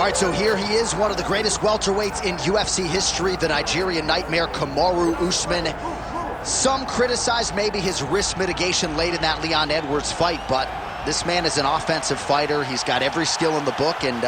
right, so here he is, one of the greatest welterweights in UFC history, the Nigerian Nightmare, Kamaru Usman. Some criticize maybe his risk mitigation late in that Leon Edwards fight, but this man is an offensive fighter. He's got every skill in the book, and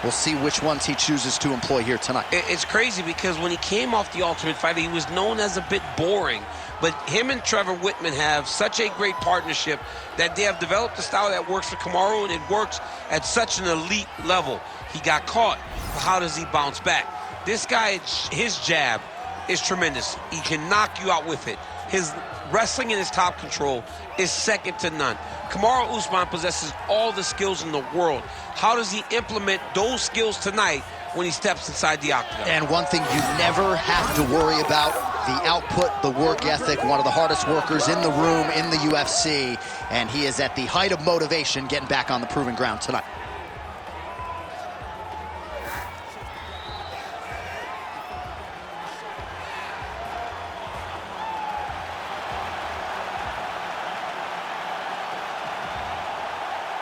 we'll see which ones he chooses to employ here tonight. It's crazy because when he came off The Ultimate Fighter, he was known as a bit boring. But him and Trevor Whitman have such a great partnership that they have developed a style that works for Kamaru, and it works at such an elite level. He got caught, but how does he bounce back? This guy, his jab is tremendous. He can knock you out with it. His wrestling in his top control is second to none. Kamaru Usman possesses all the skills in the world. How does he implement those skills tonight when he steps inside the octagon? And one thing you never have to worry about, the output, the work ethic, one of the hardest workers in the room in the UFC, and he is at the height of motivation getting back on the proving ground tonight.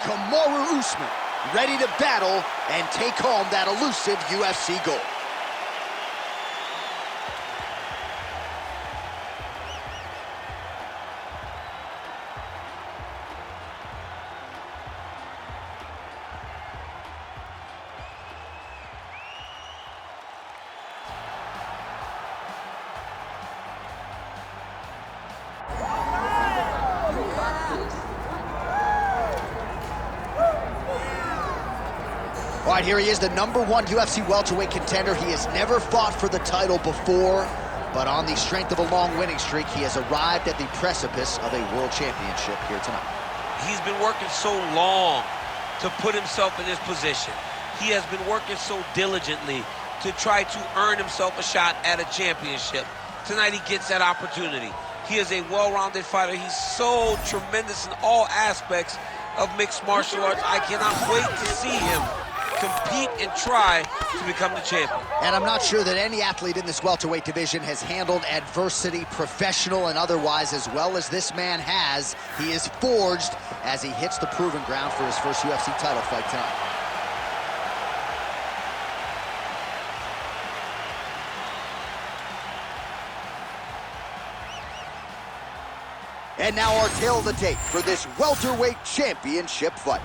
Kamaru Usman, ready to battle and take home that elusive UFC gold. All right, here he is, the #1 UFC welterweight contender. He has never fought for the title before, but on the strength of a long winning streak, he has arrived at the precipice of a world championship here tonight. He's been working so long to put himself in this position. He has been working so diligently to try to earn himself a shot at a championship. Tonight he gets that opportunity. He is a well-rounded fighter. He's so tremendous in all aspects of mixed martial arts. I cannot wait to see him compete and try to become the champion. And I'm not sure that any athlete in this welterweight division has handled adversity, professional and otherwise, as well as this man has. He is forged as he hits the proving ground for his first UFC title fight tonight. And now our tale of the tape for this welterweight championship fight.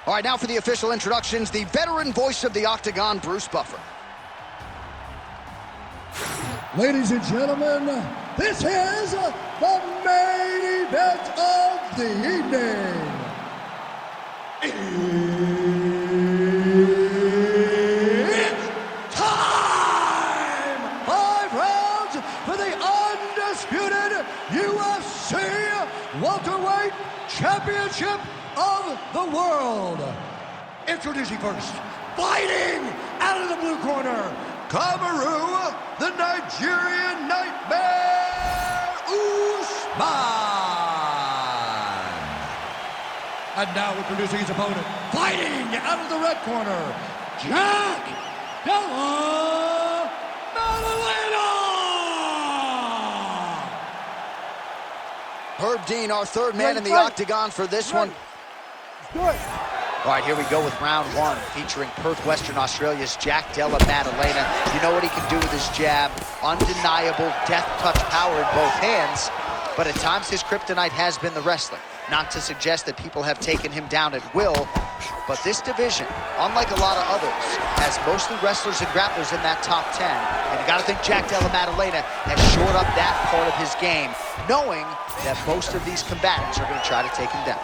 All right, now for the official introductions, the veteran voice of the Octagon, Bruce Buffer. Ladies and gentlemen, this is the main event of the evening. It's time! 5 rounds for the undisputed UFC welterweight championship of the world. Introducing first, fighting out of the blue corner, Kamaru, the Nigerian Nightmare, Usman. And now introducing his opponent, fighting out of the red corner, Della Maddalena. Herb Dean, our third man in the Octagon for this one. Good. All right, here we go with round one, featuring Perth, Western Australia's Della Maddalena. You know what he can do with his jab. Undeniable death touch power in both hands, but at times his kryptonite has been the wrestling. Not to suggest that people have taken him down at will, but this division, unlike a lot of others, has mostly wrestlers and grapplers in that top 10. And you gotta think Della Maddalena has shored up that part of his game, knowing that most of these combatants are gonna try to take him down.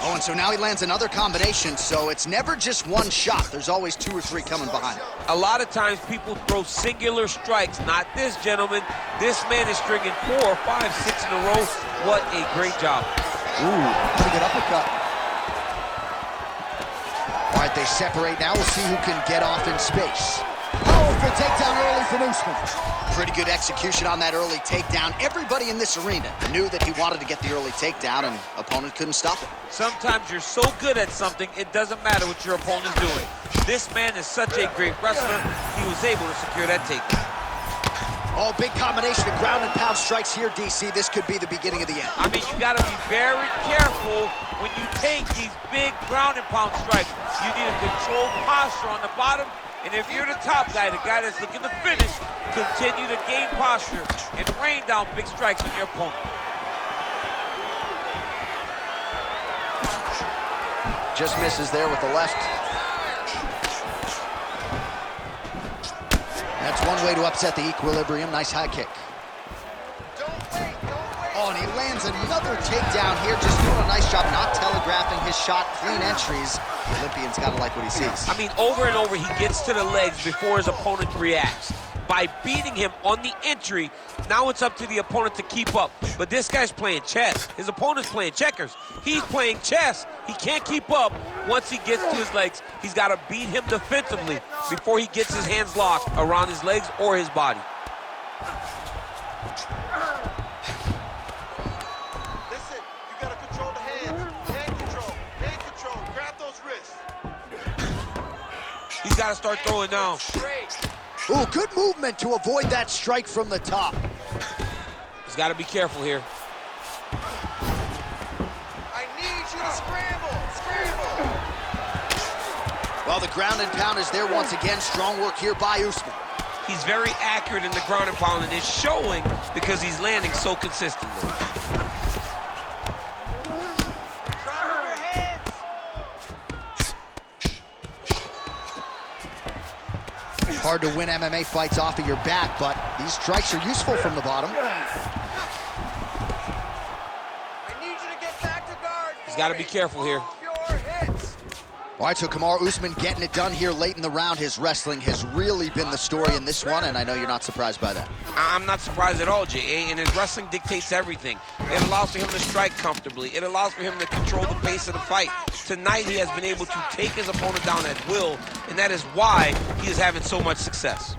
Oh, and so now he lands another combination, so it's never just one shot. There's always 2 or 3 coming behind him. A lot of times people throw singular strikes. Not this gentleman. This man is stringing 4, 5, 6 in a row. What a great job. Ooh, pretty good uppercut. All right, they separate now. We'll see who can get off in space. Powerful takedown early from Usman. Pretty good execution on that early takedown. Everybody in this arena knew that he wanted to get the early takedown, and opponent couldn't stop it. Sometimes you're so good at something, it doesn't matter what your opponent's doing. This man is such a great wrestler, he was able to secure that takedown. Oh, big combination of ground and pound strikes here, DC. This could be the beginning of the end. I mean, you got to be very careful when you take these big ground and pound strikes. You need a controlled posture on the bottom. And if you're the top guy, the guy that's looking to finish, continue to gain posture and rain down big strikes on your opponent. Just misses there with the left. That's one way to upset the equilibrium. Nice high kick. Oh, and he lands another takedown here. Just doing a nice job not telegraphing his shot. Clean entries. The Olympian's got to like what he sees. I mean, over and over, he gets to the legs before his opponent reacts. By beating him on the entry, now it's up to the opponent to keep up. But this guy's playing chess. His opponent's playing checkers. He's playing chess. He can't keep up. Once he gets to his legs, he's got to beat him defensively before he gets his hands locked around his legs or his body. Listen, you got to control the hands. Hand control, grab those wrists. He's got to start throwing down. Ooh, good movement to avoid that strike from the top. He's got to be careful here. I need you to scramble. Well, the ground and pound is there once again. Strong work here by Usman. He's very accurate in the ground and pound, and it's showing because he's landing so consistently. Hard to win MMA fights off of your back, but these strikes are useful from the bottom. I need you to get back to guard. He's got to be careful here. Your hits. All right, so Kamaru Usman getting it done here late in the round. His wrestling has really been the story in this one, and I know you're not surprised by that. I'm not surprised at all, Jay, and his wrestling dictates everything. It allows for him to strike comfortably. It allows for him to control the pace of the fight. Tonight, he has been able to take his opponent down at will, and that is why he is having so much success.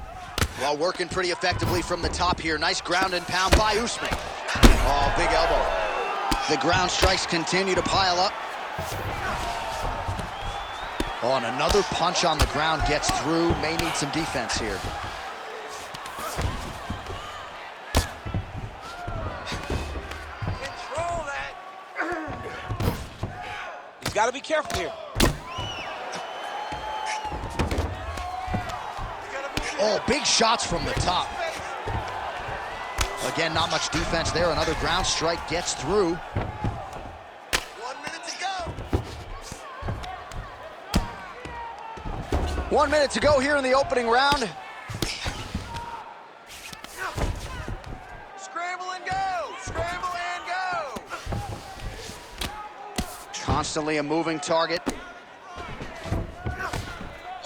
Well, working pretty effectively from the top here. Nice ground and pound by Usman. Oh, big elbow. The ground strikes continue to pile up. Oh, and another punch on the ground gets through. May need some defense here. Control that. He's got to be careful here. Oh, big shots from the top. Again, not much defense there. Another ground strike gets through. 1 minute to go. 1 minute to go here in the opening round. Scramble and go. Scramble and go. Constantly a moving target.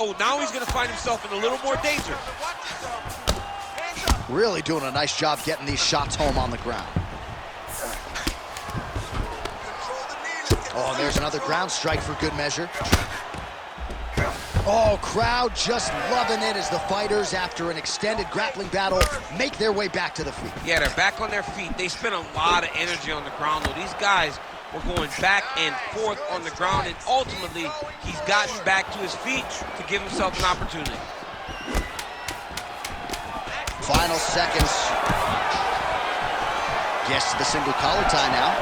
Oh, now he's going to find himself in a little more danger. Watch yourself. Hands up. Really doing a nice job getting these shots home on the ground. Control the knees. Oh, there's another ground strike for good measure. Oh, crowd just loving it as the fighters, after an extended grappling battle, make their way back to the feet. Yeah, they're back on their feet. They spent a lot of energy on the ground, though. These guys were going back and forth on the ground, and ultimately, he's gotten back to his feet to give himself an opportunity. Final seconds. Gets to the single collar tie now.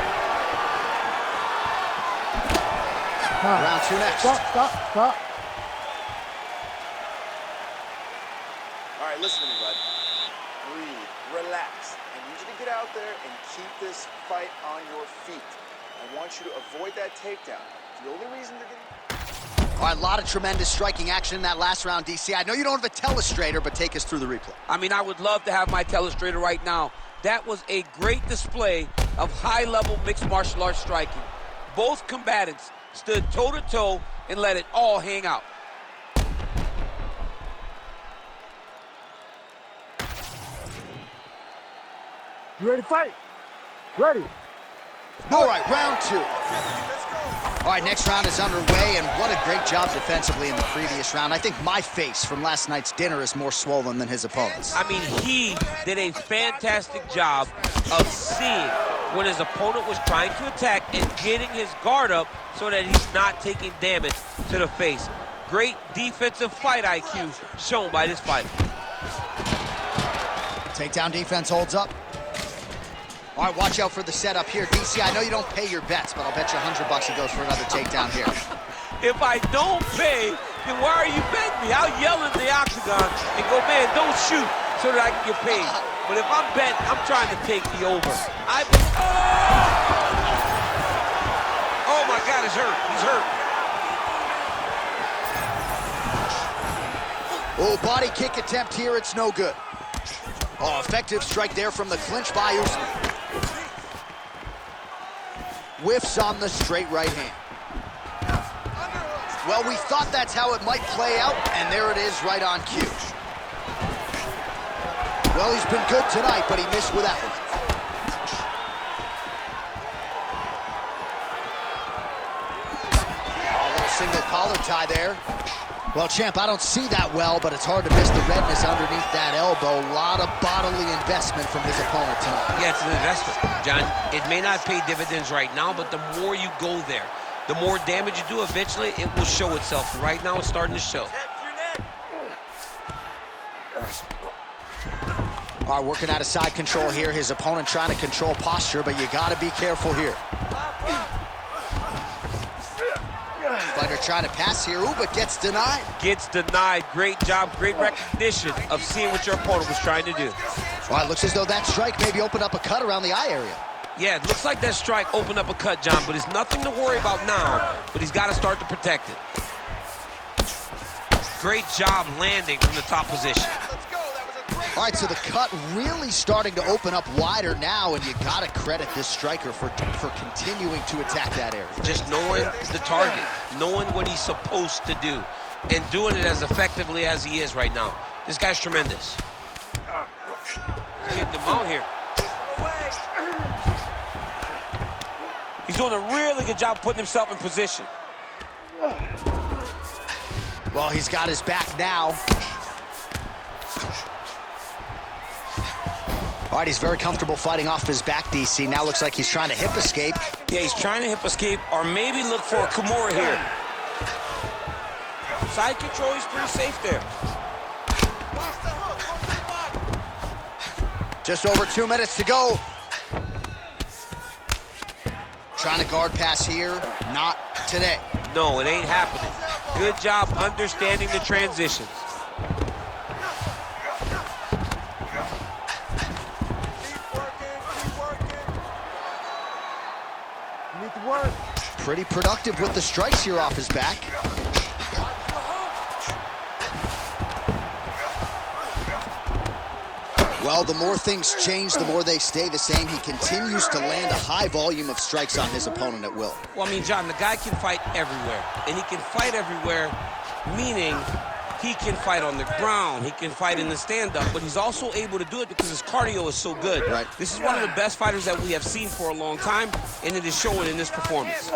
Round two next. Stop. All right, listen to me, bud. Breathe, relax. I need you to get out there and keep this fight on your feet. I want you to avoid that takedown. The only reason you're getting... All right, a lot of tremendous striking action in that last round, DC. I know you don't have a telestrator, but take us through the replay. I mean, I would love to have my telestrator right now. That was a great display of high-level mixed martial arts striking. Both combatants stood toe-to-toe and let it all hang out. You ready to fight? Ready. All right, round two. All right, next round is underway, and what a great job defensively in the previous round. I think my face from last night's dinner is more swollen than his opponent's. I mean, he did a fantastic job of seeing when his opponent was trying to attack and getting his guard up so that he's not taking damage to the face. Great defensive fight IQ shown by this fighter. Takedown defense holds up. All right, watch out for the setup here. DC, I know you don't pay your bets, but I'll bet you $100 he goes for another takedown here. If I don't pay, then why are you betting me? I'll yell in the octagon and go, man, don't shoot, so that I can get paid. But if I'm betting, I'm trying to take the over. Oh my God, he's hurt. He's hurt. Oh, body kick attempt here, it's no good. Oh, effective strike there from the clinch by Usman. Whiffs on the straight right hand. Well, we thought that's how it might play out, and there it is right on cue. Well, he's been good tonight, but he missed with that one. Oh, a little single collar tie there. Well, champ, I don't see that well, but it's hard to miss the redness underneath that elbow. A lot of bodily investment from his opponent tonight. Yeah, it's an investment, John. It may not pay dividends right now, but the more you go there, the more damage you do, eventually it will show itself. Right now, it's starting to show. All right, working out of side control here. His opponent trying to control posture, but you got to be careful here. Fighter trying to pass here, ooh, but gets denied. Gets denied. Great job, great recognition of seeing what your opponent was trying to do. All right, looks as though that strike maybe opened up a cut around the eye area. Yeah, it looks like that strike opened up a cut, John, but it's nothing to worry about now, but he's got to start to protect it. Great job landing from the top position. All right, so the cut really starting to open up wider now, and you got to credit this striker for continuing to attack that area. Just knowing the target, knowing what he's supposed to do, and doing it as effectively as he is right now. This guy's tremendous. He's getting them out here. He's doing a really good job putting himself in position. Well, he's got his back now. All right, he's very comfortable fighting off his back, DC. Now looks like he's trying to hip escape. Yeah, he's trying to hip escape or maybe look for a Kimura here. Side control, he's pretty safe there. Just over 2 minutes to go. Trying to guard pass here, not today. No, it ain't happening. Good job understanding the transitions. Pretty productive with the strikes here off his back. Well, the more things change, the more they stay the same. He continues to land a high volume of strikes on his opponent at will. Well, I mean, John, the guy can fight everywhere. And he can fight everywhere, meaning he can fight on the ground, he can fight in the stand-up, but he's also able to do it because his cardio is so good. Right. This is one of the best fighters that we have seen for a long time, and it is showing in this performance.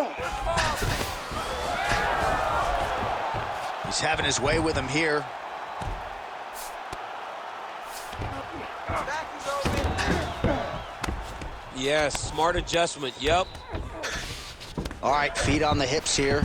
He's having his way with him here. Yes, smart adjustment, yep. All right, feet on the hips here.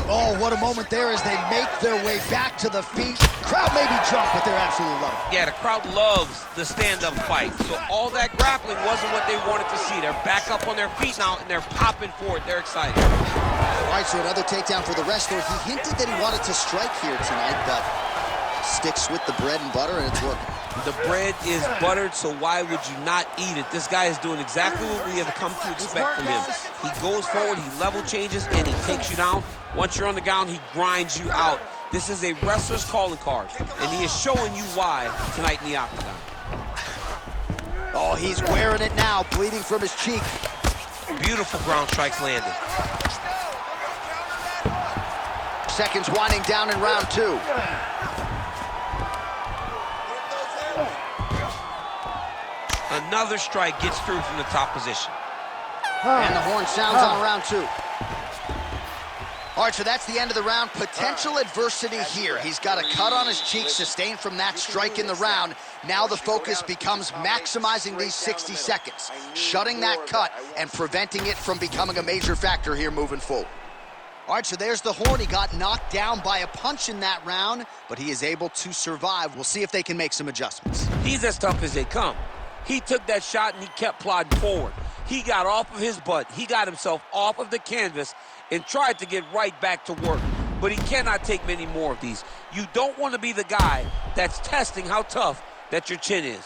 Oh, what a moment there as they make their way back to the feet. Crowd may be drunk, but they're absolutely loving it. Yeah, the crowd loves the stand-up fight. So all that grappling wasn't what they wanted to see. They're back up on their feet now, and they're popping for it. They're excited. All right, so another takedown for the wrestler. He hinted that he wanted to strike here tonight, but sticks with the bread and butter, and it's working. The bread is buttered, so why would you not eat it? This guy is doing exactly what we have come to expect from him. He goes forward, he level changes, and he takes you down. Once you're on the ground, he grinds you out. This is a wrestler's calling card, and he is showing you why tonight in the octagon. Oh, he's wearing it now, bleeding from his cheek. Beautiful ground strikes landed. Seconds winding down in round two. Another strike gets through from the top position. And the horn sounds on round two. All right, so that's the end of the round. Potential adversity here. He's got a cut on his cheek sustained from that strike in the round. Now the focus becomes maximizing these 60 seconds, shutting that cut and preventing it from becoming a major factor here moving forward. All right, so there's the horn. He got knocked down by a punch in that round, but he is able to survive. We'll see if they can make some adjustments. He's as tough as they come. He took that shot and he kept plodding forward. He got off of his butt. He got himself off of the canvas and tried to get right back to work. But he cannot take many more of these. You don't want to be the guy that's testing how tough that your chin is.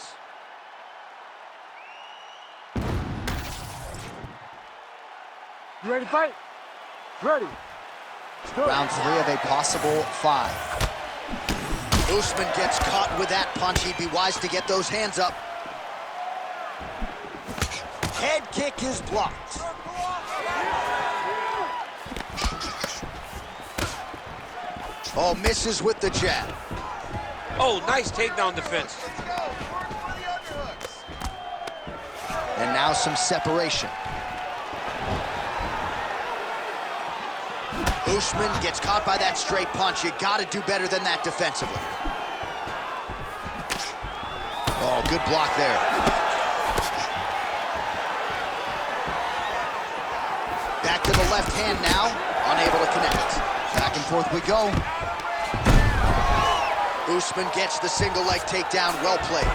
You ready to fight? Ready. Round 3 of a possible 5. Usman gets caught with that punch. He'd be wise to get those hands up. Head kick is blocked. Oh, misses with the jab. Oh, nice takedown defense. And now some separation. Usman gets caught by that straight punch. You got to do better than that defensively. Oh, good block there. Back to the left hand now. Unable to connect. Back and forth we go. Usman gets the single leg takedown. Well played.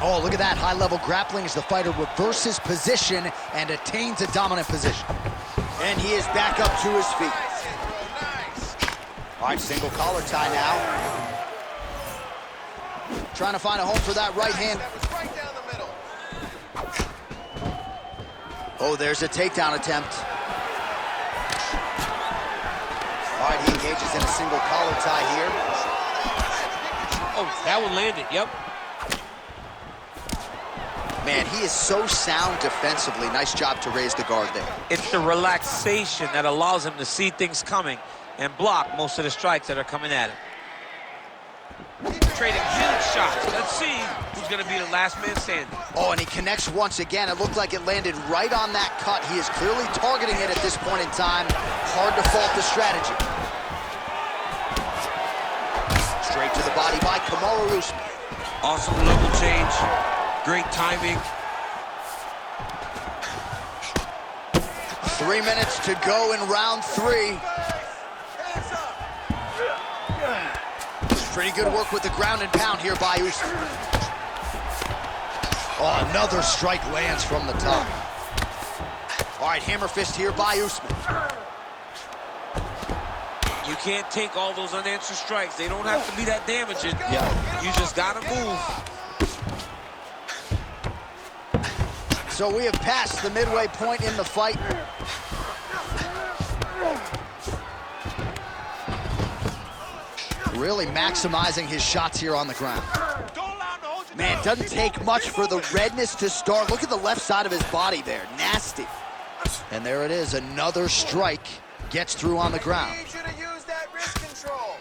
Oh, look at that high-level grappling as the fighter reverses position and attains a dominant position. And he is back up to his feet. All right, single collar tie now. Trying to find a home for that right hand. Oh, there's a takedown attempt. All right, he engages in a single collar tie here. Oh, that one landed, yep. Man, he is so sound defensively. Nice job to raise the guard there. It's the relaxation that allows him to see things coming and block most of the strikes that are coming at him. Trading huge shots. Let's see who's going to be the last man standing. Oh, and he connects once again. It looked like it landed right on that cut. He is clearly targeting it at this point in time. Hard to fault the strategy. Straight to the body by Kamaru Usman. Awesome level change. Great timing. 3 minutes to go in round 3. Pretty good work with the ground and pound here by Usman. Oh, another strike lands from the top. All right, hammer fist here by Usman. You can't take all those unanswered strikes. They don't have to be that damaging. Yeah. You just got to move. So we have passed the midway point in the fight. Really maximizing his shots here on the ground. Man, doesn't take much for the redness to start. Look at the left side of his body there. Nasty. And there it is. Another strike gets through on the ground. I need you to use that wrist control.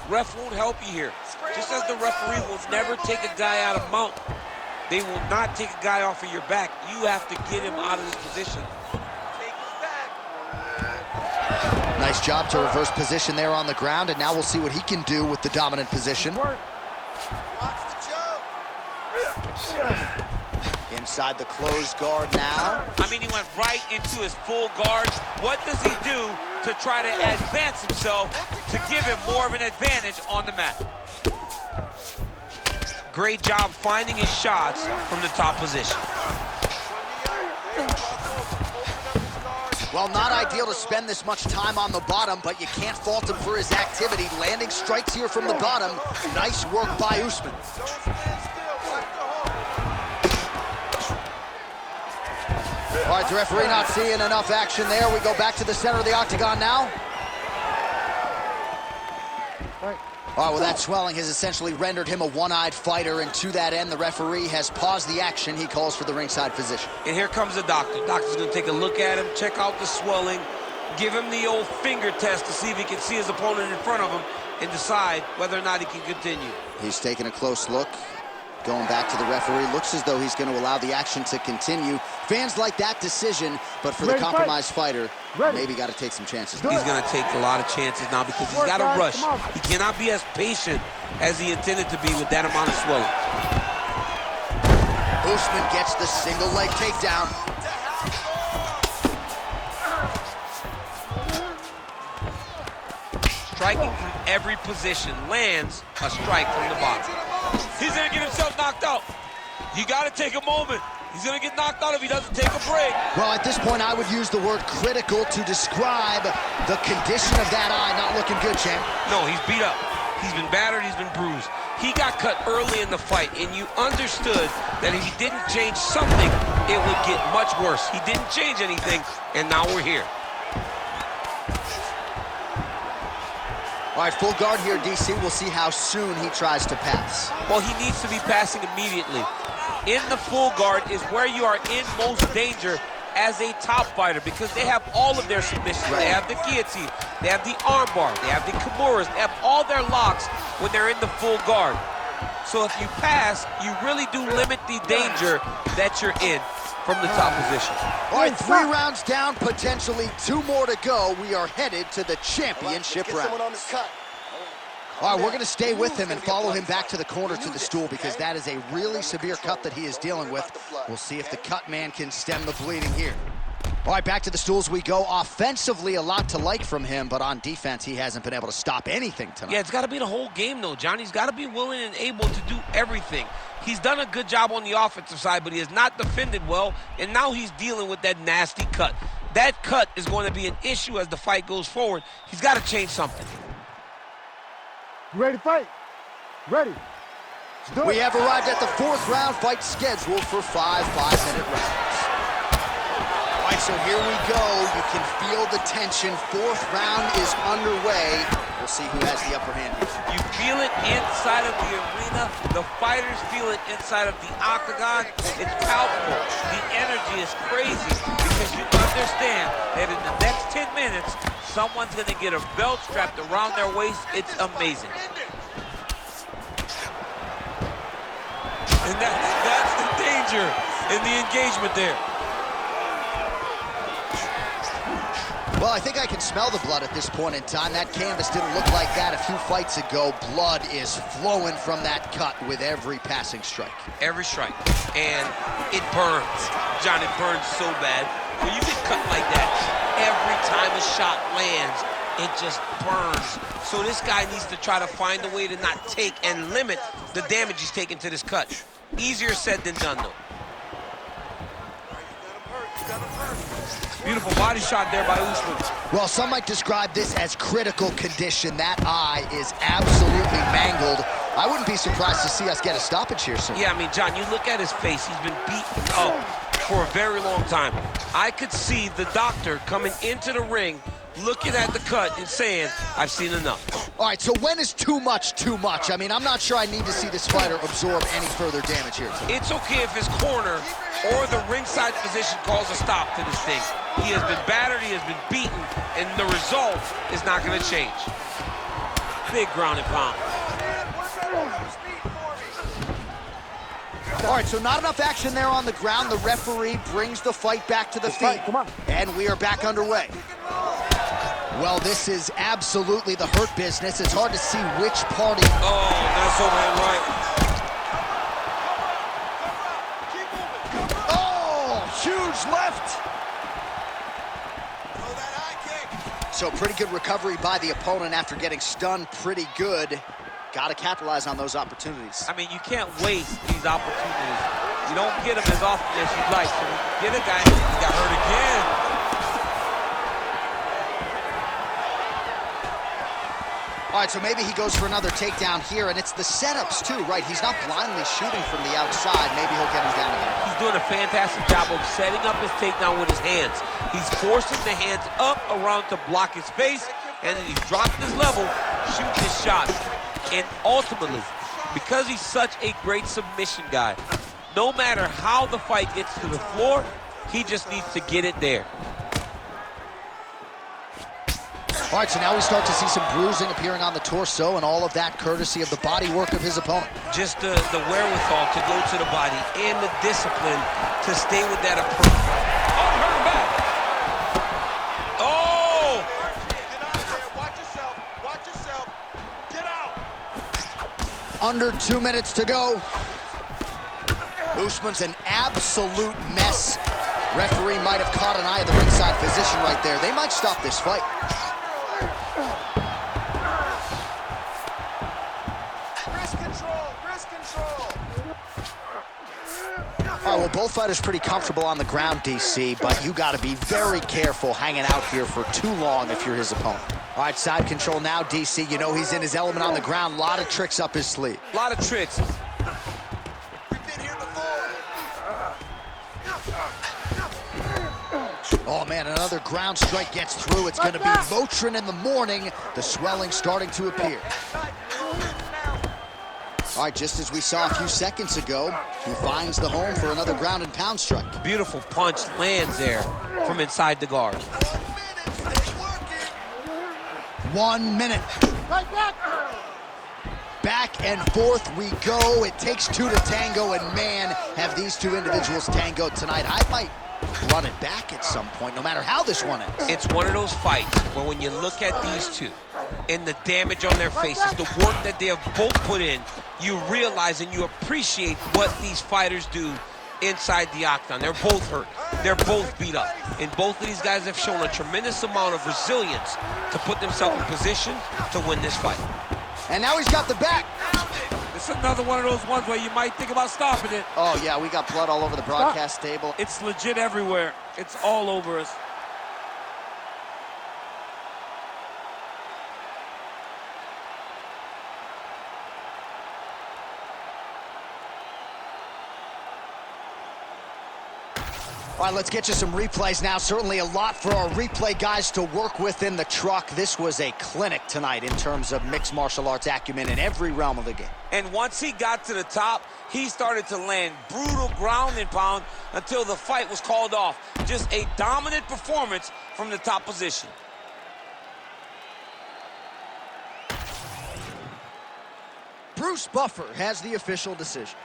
Ref won't help you here. Just as the referee will never take a guy out of mount, they will not take a guy off of your back. You have to get him out of this position. Nice job to reverse position there on the ground, and now we'll see what he can do with the dominant position. Watch the choke. Inside the closed guard now. I mean, he went right into his full guard. What does he do to try to advance himself to give him more of an advantage on the mat? Great job finding his shots from the top position. Well, not ideal to spend this much time on the bottom, but you can't fault him for his activity. Landing strikes here from the bottom. Nice work by Usman. All right, the referee not seeing enough action there. We go back to the center of the octagon now. All right, well, that swelling has essentially rendered him a one-eyed fighter, and to that end, the referee has paused the action. He calls for the ringside physician. And here comes the doctor. Doctor's gonna take a look at him, check out the swelling, give him the old finger test to see if he can see his opponent in front of him and decide whether or not he can continue. He's taking a close look. Going back to the referee, looks as though he's going to allow the action to continue. Fans like that decision, but for the compromised fighter, maybe got to take some chances. He's going to take a lot of chances now because he's got to rush. He cannot be as patient as he intended to be with that amount of swelling. Usman gets the single leg takedown. Striking from every position, lands a strike from the bottom. He's gonna get himself knocked out. You gotta take a moment. He's gonna get knocked out if he doesn't take a break. Well, at this point, I would use the word critical to describe the condition of that eye. Not looking good, champ. No, he's beat up. He's been battered, he's been bruised. He got cut early in the fight, and you understood that if he didn't change something, it would get much worse. He didn't change anything, and now we're here. All right, full guard here, DC. We'll see how soon he tries to pass. Well, he needs to be passing immediately. In the full guard is where you are in most danger as a top fighter, because they have all of their submissions. Right. They have the guillotine, they have the armbar, they have the Kimuras, they have all their locks when they're in the full guard. So if you pass, you really do limit the danger that you're in from the top position. All right, 3 rounds down, potentially 2 more to go. We are headed to the championship round. All right, we're going to stay with him and follow him back to the corner to the stool, because that is a really severe cut that he is dealing with. We'll see if the cut man can stem the bleeding here. All right, back to the stools we go. Offensively, a lot to like from him, but on defense, he hasn't been able to stop anything tonight. Yeah, it's got to be the whole game, though, John. He's got to be willing and able to do everything. He's done a good job on the offensive side, but he has not defended well, and now he's dealing with that nasty cut. That cut is going to be an issue as the fight goes forward. He's got to change something. You ready to fight? Ready. We have arrived at the 4th round, fight scheduled for 5 5-minute rounds. All right, so here we go. You can feel the tension. 4th round is underway. We'll see who has the upper hand here. You feel it inside of the arena. The fighters feel it inside of the octagon. It's palpable. The energy is crazy because you understand that in the next 10 minutes, someone's going to get a belt strapped around their waist. It's amazing. And that's the danger in the engagement there. Well, I think I can smell the blood at this point in time. That canvas didn't look like that a few fights ago. Blood is flowing from that cut with every passing strike. Every strike. And it burns. John, it burns so bad. When you get cut like that, every time a shot lands, it just burns. So this guy needs to try to find a way to not take and limit the damage he's taking to this cut. Easier said than done, though. Beautiful body shot there by Usman. Well, some might describe this as critical condition. That eye is absolutely mangled. I wouldn't be surprised to see us get a stoppage here soon. Yeah, I mean, John, you look at his face. He's been beaten up for a very long time. I could see the doctor coming into the ring, looking at the cut and saying, I've seen enough. All right, so when is too much too much? I mean, I'm not sure I need to see this fighter absorb any further damage here tonight. It's okay if his corner or the ringside position calls a stop to this thing. He has been battered, he has been beaten, and the result is not going to change. Big ground and pound. All right, so not enough action there on the ground. The referee brings the fight back to the feet, and we are back underway. Well, this is absolutely the hurt business. It's hard to see which party. Oh, that's overhand right. Oh, huge left. So pretty good recovery by the opponent after getting stunned pretty good. Got to capitalize on those opportunities. I mean, you can't waste these opportunities. You don't get them as often as you'd like. So get a guy who got hurt again. All right, so maybe he goes for another takedown here, and it's the setups too, right? He's not blindly shooting from the outside. Maybe he'll get him down again. He's doing a fantastic job of setting up his takedown with his hands. He's forcing the hands up around to block his face, and then he's dropping his level, shooting his shots. And ultimately, because he's such a great submission guy, no matter how the fight gets to the floor, he just needs to get it there. All right, so now we start to see some bruising appearing on the torso, and all of that courtesy of the body work of his opponent. Just the wherewithal to go to the body and the discipline to stay with that approach. Oh, hurt him back. Oh! Watch yourself. Watch yourself. Get out. Under 2 minutes to go. Usman's an absolute mess. Referee might have caught an eye of the ringside physician right there. They might stop this fight. Wrist control, wrist control. All right, well, both fighters pretty comfortable on the ground, DC, but you got to be very careful hanging out here for too long if you're his opponent. All right, side control now, DC. You know he's in his element on the ground. A lot of tricks up his sleeve. A lot of tricks. We've been here before. Oh, man, another ground strike gets through. It's going to be Motrin in the morning. The swelling starting to appear. All right, just as we saw a few seconds ago, he finds the home for another ground and pound strike. Beautiful punch lands there from inside the guard. 1 minute. Back and forth we go. It takes two to tango, and man, have these two individuals tangoed tonight. I might run it back at some point, no matter how this one ends. It's one of those fights where when you look at these two and the damage on their faces, the work that they have both put in, you realize and you appreciate what these fighters do inside the octagon. They're both hurt. They're both beat up. And both of these guys have shown a tremendous amount of resilience to put themselves in position to win this fight. And now he's got the back. It's another one of those ones where you might think about stopping it. Oh, yeah, we got blood all over the broadcast table. It's legit everywhere. It's all over us. All right, let's get you some replays now. Certainly a lot for our replay guys to work with in the truck. This was a clinic tonight in terms of mixed martial arts acumen in every realm of the game. And once he got to the top, he started to land brutal ground and pound until the fight was called off. Just a dominant performance from the top position. Bruce Buffer has the official decision.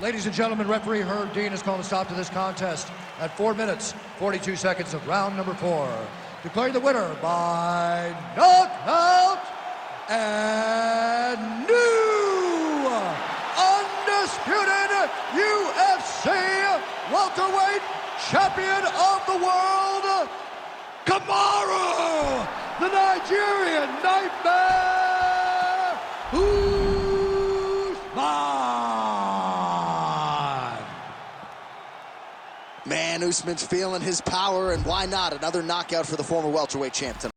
Ladies and gentlemen, referee Herb Dean has called a stop to this contest at 4 minutes, 42 seconds of round number 4. Declaring the winner by knockout and new undisputed UFC welterweight champion of the world, Kamaru, the Nigerian Nightmare Usman. Man, Usman's feeling his power, and why not? Another knockout for the former welterweight champ tonight.